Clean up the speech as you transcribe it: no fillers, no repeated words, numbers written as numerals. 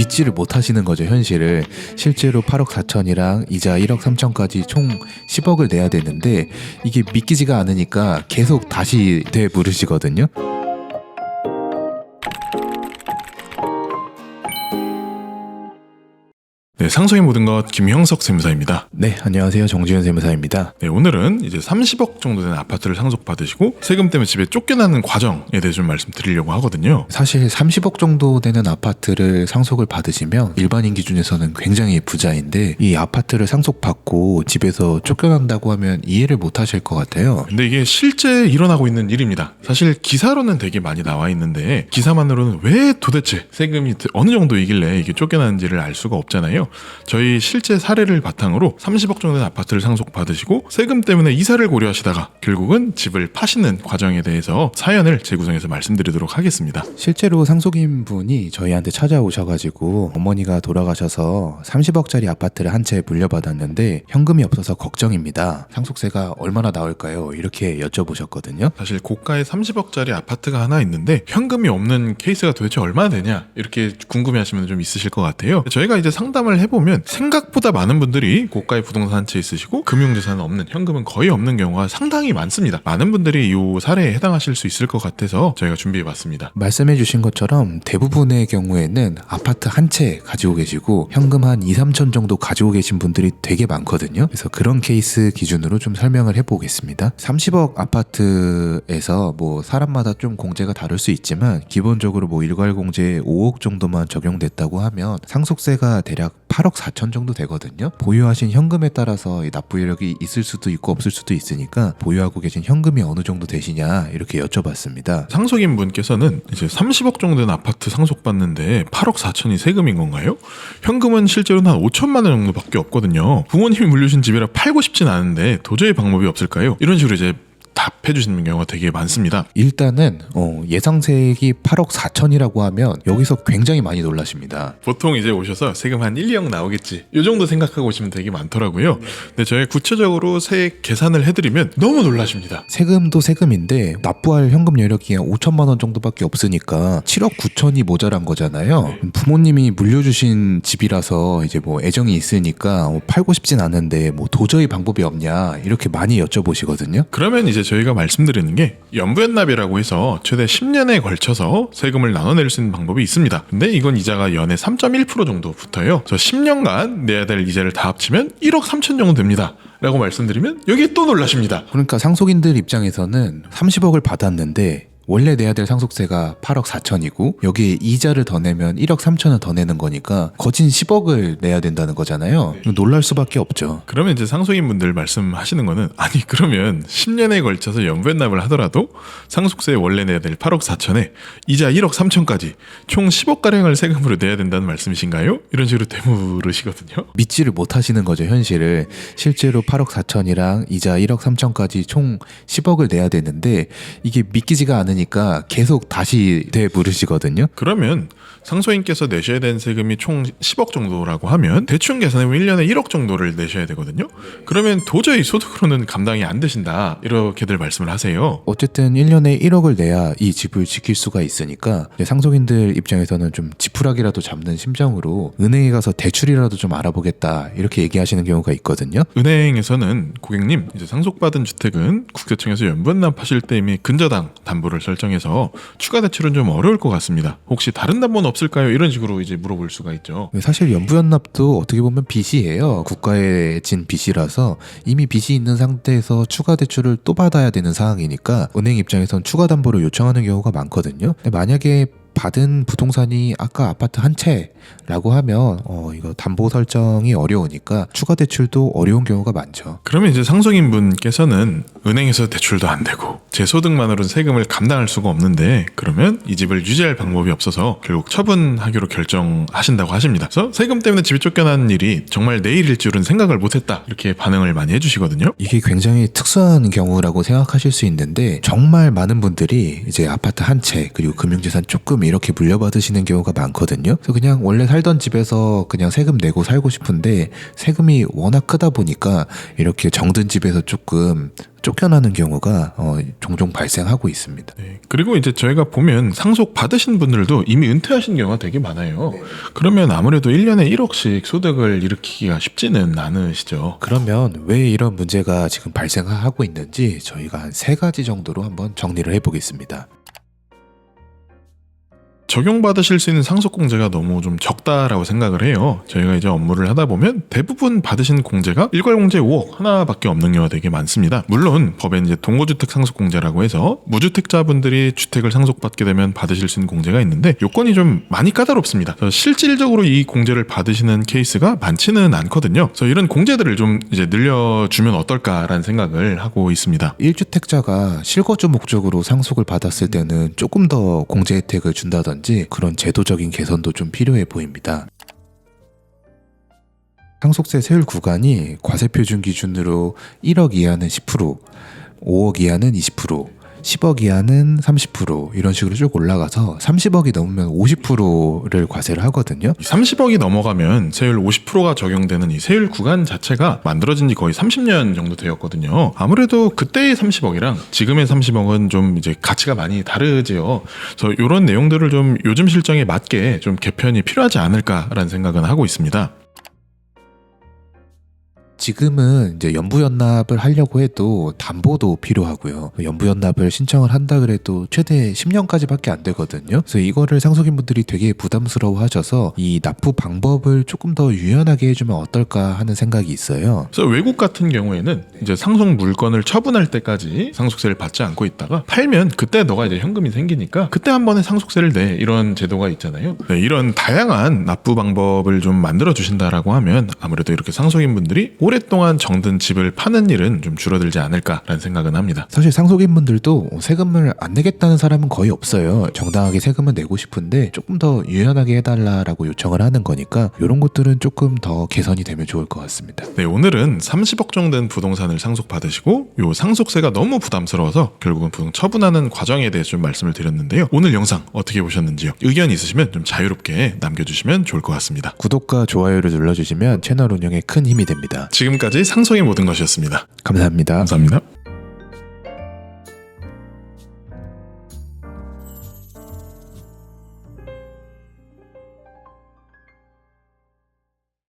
믿지를 못하시는 거죠, 현실을. 실제로 8억 4천이랑 이자 1억 3천까지 총 10억을 내야 되는데 이게 믿기지가 않으니까 계속 다시 되물으시거든요. 네, 상속의 모든 것 김형석 세무사입니다. 네, 안녕하세요. 정지현 세무사입니다. 네, 오늘은 이제 30억 정도 되는 아파트를 상속받으시고 세금 때문에 집에 쫓겨나는 과정에 대해 좀 말씀드리려고 하거든요. 사실 30억 정도 되는 아파트를 상속을 받으시면 일반인 기준에서는 굉장히 부자인데 이 아파트를 상속받고 집에서 쫓겨난다고 하면 이해를 못 하실 것 같아요. 근데 이게 실제 일어나고 있는 일입니다. 사실 기사로는 되게 많이 나와 있는데 기사만으로는 왜 도대체 세금이 어느 정도이길래 이게 쫓겨나는지를 알 수가 없잖아요. 저희 실제 사례를 바탕으로 30억 정도 되는 아파트를 상속받으시고 세금 때문에 이사를 고려하시다가 결국은 집을 파시는 과정에 대해서 사연을 재구성해서 말씀드리도록 하겠습니다. 실제로 상속인 분이 저희한테 찾아오셔가지고 어머니가 돌아가셔서 30억짜리 아파트를 한 채 물려받았는데 현금이 없어서 걱정입니다. 상속세가 얼마나 나올까요? 이렇게 여쭤보셨거든요. 사실 고가의 30억짜리 아파트가 하나 있는데 현금이 없는 케이스가 도대체 얼마나 되냐 이렇게 궁금해하시면 좀 있으실 것 같아요. 저희가 이제 상담을 해보면 생각보다 많은 분들이 고가의 부동산 한 채 있으시고 금융자산은 없는, 현금은 거의 없는 경우가 상당히 많습니다. 많은 분들이 이 사례에 해당하실 수 있을 것 같아서 저희가 준비해봤습니다. 말씀해 주신 것처럼 대부분의 경우에는 아파트 한 채 가지고 계시고 현금 한 2, 3천 정도 가지고 계신 분들이 되게 많거든요. 그래서 그런 케이스 기준으로 좀 설명을 해보겠습니다. 30억 아파트에서 뭐 사람마다 좀 공제가 다를 수 있지만 기본적으로 뭐 일괄 공제 5억 정도만 적용됐다고 하면 상속세가 대략 8억 4천 정도 되거든요. 보유하신 현금에 따라서 납부 이력이 있을 수도 있고 없을 수도 있으니까 보유하고 계신 현금이 어느 정도 되시냐 이렇게 여쭤봤습니다. 상속인 분께서는 이제 30억 정도 되는 아파트 상속받는데 8억 4천이 세금인 건가요? 현금은 실제로는 한 5천만 원 정도밖에 없거든요. 부모님이 물려주신 집이라 팔고 싶진 않은데 도저히 방법이 없을까요? 이런 식으로 이제 답해주시는 경우가 되게 많습니다. 일단은 예상세액이 8억 4천이라고 하면 여기서 굉장히 많이 놀라십니다. 보통 이제 오셔서 세금 한 1, 2억 나오겠지 이 정도 생각하고 오시면 되게 많더라고요. 근데 저희 구체적으로 세액 계산을 해드리면 너무 놀라십니다. 세금도 세금인데 납부할 현금 여력이 한 5천만 원 정도밖에 없으니까 7억 9천이 모자란 거잖아요. 부모님이 물려주신 집이라서 이제 뭐 애정이 있으니까 팔고 싶진 않은데 뭐 도저히 방법이 없냐 이렇게 많이 여쭤보시거든요. 그러면 이제 저희가 말씀드리는 게 연부연납이라고 해서 최대 10년에 걸쳐서 세금을 나눠낼 수 있는 방법이 있습니다. 근데 이건 이자가 연에 3.1% 정도 붙어요. 그래서 10년간 내야 될 이자를 다 합치면 1억 3천 정도 됩니다. 라고 말씀드리면 여기에 또 놀라십니다. 그러니까 상속인들 입장에서는 30억을 받았는데 원래 내야 될 상속세가 8억 4천이고 여기에 이자를 더 내면 1억 3천을 더 내는 거니까 거진 10억을 내야 된다는 거잖아요. 놀랄 수밖에 없죠. 그러면 이제 상속인분들 말씀하시는 거는 아니 그러면 10년에 걸쳐서 연부연납을 하더라도 상속세 원래 내야 될 8억 4천에 이자 1억 3천까지 총 10억가량을 세금으로 내야 된다는 말씀이신가요? 이런 식으로 되물으시거든요. 믿지를 못하시는 거죠, 현실을. 실제로 8억 4천이랑 이자 1억 3천까지 총 10억을 내야 되는데 이게 믿기지가 않으니까 계속 다시 되물으시거든요. 그러면 상속인께서 내셔야 되는 세금이 총 10억 정도라고 하면 대충 계산해보면 1년에 1억 정도를 내셔야 되거든요. 그러면 도저히 소득으로는 감당이 안 되신다 이렇게들 말씀을 하세요. 어쨌든 1년에 1억을 내야 이 집을 지킬 수가 있으니까 상속인들 입장에서는 좀 지푸라기라도 잡는 심정으로 은행에 가서 대출이라도 좀 알아보겠다 이렇게 얘기하시는 경우가 있거든요. 은행에서는 고객님 이제 상속받은 주택은 국세청에서 연부연납하실 때 이미 근저당 담보를 설정해서 추가 대출은 좀 어려울 것 같습니다. 혹시 다른 담보는 없을까요? 이런 식으로 이제 물어볼 수가 있죠. 사실 연부연납도 어떻게 보면 빚이에요. 국가에 진 빚이라서 이미 빚이 있는 상태에서 추가 대출을 또 받아야 되는 상황이니까 은행 입장에선 추가 담보를 요청하는 경우가 많거든요. 만약에 받은 부동산이 아까 아파트 한 채라고 하면 이거 담보 설정이 어려우니까 추가 대출도 어려운 경우가 많죠. 그러면 이제 상속인 분께서는 은행에서 대출도 안 되고 제 소득만으로는 세금을 감당할 수가 없는데 그러면 이 집을 유지할 방법이 없어서 결국 처분하기로 결정하신다고 하십니다. 그래서 세금 때문에 집이 쫓겨나는 일이 정말 내일일 줄은 생각을 못했다 이렇게 반응을 많이 해주시거든요. 이게 굉장히 특수한 경우라고 생각하실 수 있는데 정말 많은 분들이 이제 아파트 한 채 그리고 금융재산 조금 이렇게 물려받으시는 경우가 많거든요. 그래서 그냥 원래 살던 집에서 그냥 세금 내고 살고 싶은데 세금이 워낙 크다 보니까 이렇게 정든 집에서 조금 쫓겨나는 경우가 종종 발생하고 있습니다. 네, 그리고 이제 저희가 보면 상속 받으신 분들도 이미 은퇴하신 경우가 되게 많아요. 네. 그러면 아무래도 1년에 1억씩 소득을 일으키기가 쉽지는 않으시죠. 그러면 왜 이런 문제가 지금 발생하고 있는지 저희가 한 3가지 정도로 한번 정리를 해보겠습니다. 적용받으실 수 있는 상속공제가 너무 좀 적다라고 생각을 해요. 저희가 이제 업무를 하다 보면 대부분 받으신 공제가 일괄공제 5억 하나밖에 없는 경우가 되게 많습니다. 물론 법에 이제 동거주택 상속공제라고 해서 무주택자분들이 주택을 상속받게 되면 받으실 수 있는 공제가 있는데 요건이 좀 많이 까다롭습니다. 그래서 실질적으로 이 공제를 받으시는 케이스가 많지는 않거든요. 그래서 이런 공제들을 좀 이제 늘려주면 어떨까라는 생각을 하고 있습니다. 1주택자가 실거주 목적으로 상속을 받았을 때는 조금 더 공제 혜택을 준다든지 그런 제도적인 개선도 좀 필요해 보입니다. 상속세 세율 구간이 과세표준 기준으로 1억 이하는 10%, 5억 이하는 20%, 10억 이하는 30% 이런 식으로 쭉 올라가서 30억이 넘으면 50%를 과세를 하거든요. 30억이 넘어가면 세율 50%가 적용되는 이 세율 구간 자체가 만들어진 지 거의 30년 정도 되었거든요. 아무래도 그때의 30억이랑 지금의 30억은 좀 이제 가치가 많이 다르지요. 그래서 이런 내용들을 좀 요즘 실정에 맞게 좀 개편이 필요하지 않을까라는 생각은 하고 있습니다. 지금은 이제 연부연납을 하려고 해도 담보도 필요하고요. 연부연납을 신청을 한다 그래도 최대 10년까지밖에 안 되거든요. 그래서 이거를 상속인분들이 되게 부담스러워 하셔서 이 납부 방법을 조금 더 유연하게 해주면 어떨까 하는 생각이 있어요. 그래서 외국 같은 경우에는 이제 상속 물건을 처분할 때까지 상속세를 받지 않고 있다가 팔면 그때 너가 이제 현금이 생기니까 그때 한 번에 상속세를 내 이런 제도가 있잖아요. 네, 이런 다양한 납부 방법을 좀 만들어 주신다라고 하면 아무래도 이렇게 상속인분들이 오랫동안 정든 집을 파는 일은 좀 줄어들지 않을까라는 생각은 합니다. 사실 상속인분들도 세금을 안 내겠다는 사람은 거의 없어요. 정당하게 세금을 내고 싶은데 조금 더 유연하게 해달라고 요청을 하는 거니까 이런 것들은 조금 더 개선이 되면 좋을 것 같습니다. 네, 오늘은 30억 정도 된 부동산을 상속받으시고 요 상속세가 너무 부담스러워서 결국은 부동 처분하는 과정에 대해서 좀 말씀을 드렸는데요. 오늘 영상 어떻게 보셨는지요? 의견 있으시면 좀 자유롭게 남겨주시면 좋을 것 같습니다. 구독과 좋아요를 눌러주시면 채널 운영에 큰 힘이 됩니다. 지금까지 상속의 모든 것이었습니다. 감사합니다. 감사합니다.